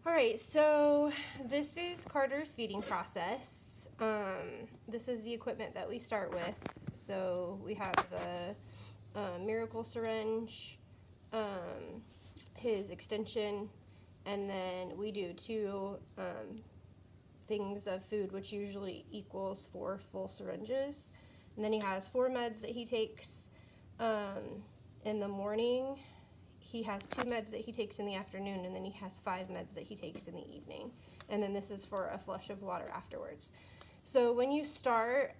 All right, so this is Carter's feeding process. This is the equipment that we start with. So we have the miracle syringe, his extension, and then we do two things of food, which usually equals 4 full syringes. And then he has 4 meds that he takes in the morning. He has 2 meds that he takes in the afternoon, and then he has 5 meds that he takes in the evening. And then this is for a flush of water afterwards. So when you start,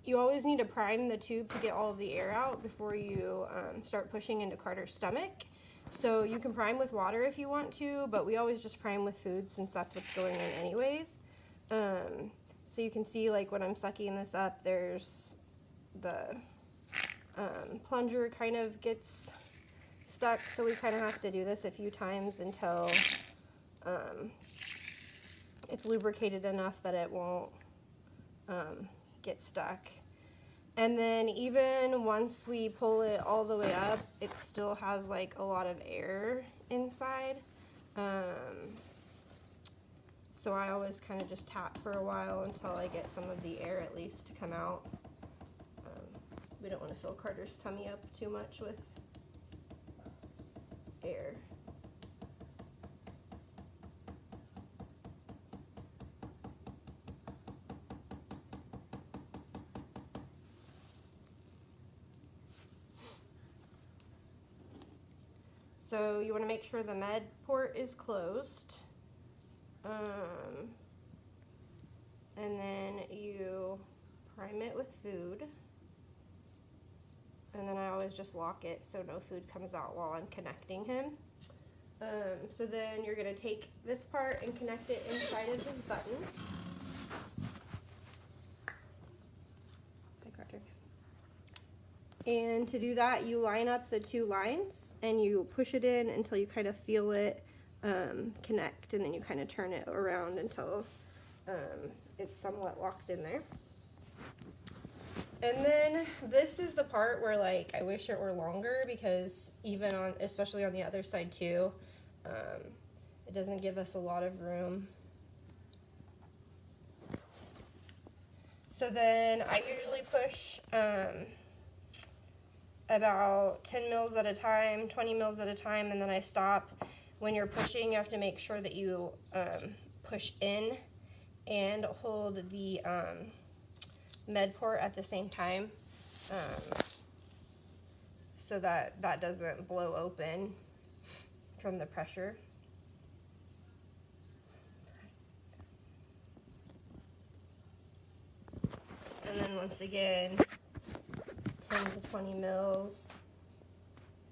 you always need to prime the tube to get all of the air out before you start pushing into Carter's stomach. So you can prime with water if you want to, but we always just prime with food since that's what's going in anyways. So you can see, like, when I'm sucking this up, there's the plunger kind of gets stuck, so we kind of have to do this a few times until it's lubricated enough that it won't get stuck. And then even once we pull it all the way up, it still has like a lot of air inside. So I always kind of just tap for a while until I get some of the air at least to come out. We don't want to fill Carter's tummy up too much with air. So you want to make sure the med port is closed. And then you prime it with food. And then I always just lock it so no food comes out while I'm connecting him. So then you're going to take this part and connect it inside of his button. Hi, Carter. And to do that, you line up the 2 lines and you push it in until you kind of feel it connect, and then you kind of turn it around until it's somewhat locked in there. And then this is the part where, like, I wish it were longer, because even on, especially on the other side too, it doesn't give us a lot of room. So then I usually push about 10 mils at a time, 20 mils at a time, and then I stop. When you're pushing, you have to make sure that you push in and hold the med port at the same time, so that that doesn't blow open from the pressure. And then once again, 10 to 20 mils,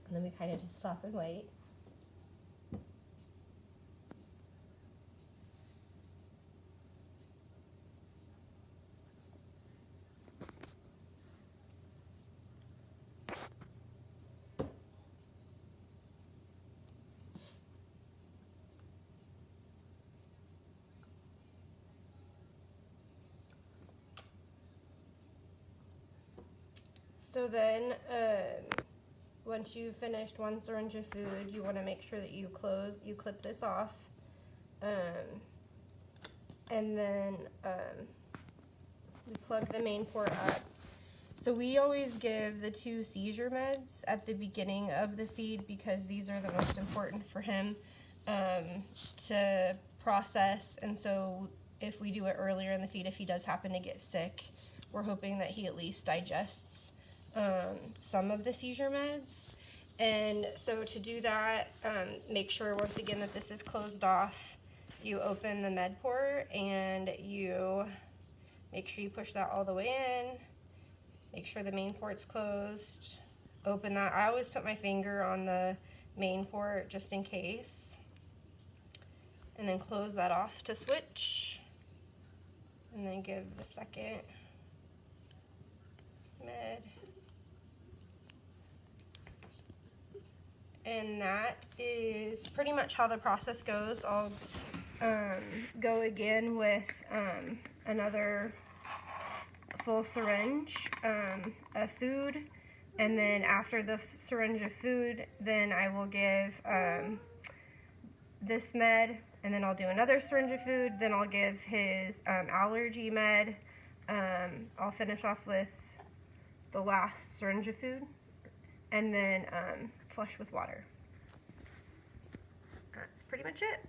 and then we kind of just stop and wait. So then, once you've finished 1 syringe of food, you want to make sure that you clip this off, and then we plug the main port up. So we always give the 2 seizure meds at the beginning of the feed, because these are the most important for him to process. And so if we do it earlier in the feed, if he does happen to get sick, we're hoping that he at least digests some of the seizure meds. And so to do that, make sure once again that this is closed off. You open the med port and you make sure you push that all the way in. Make sure the main port's closed. Open that. I always put my finger on the main port just in case. And then close that off to switch. And then give the second med. And that is pretty much how the process goes. I'll go again with another full syringe of food, and then after the syringe of food, then I will give this med, and then I'll do another syringe of food, then I'll give his allergy med. I'll finish off with the last syringe of food, and then flush with water. That's pretty much it.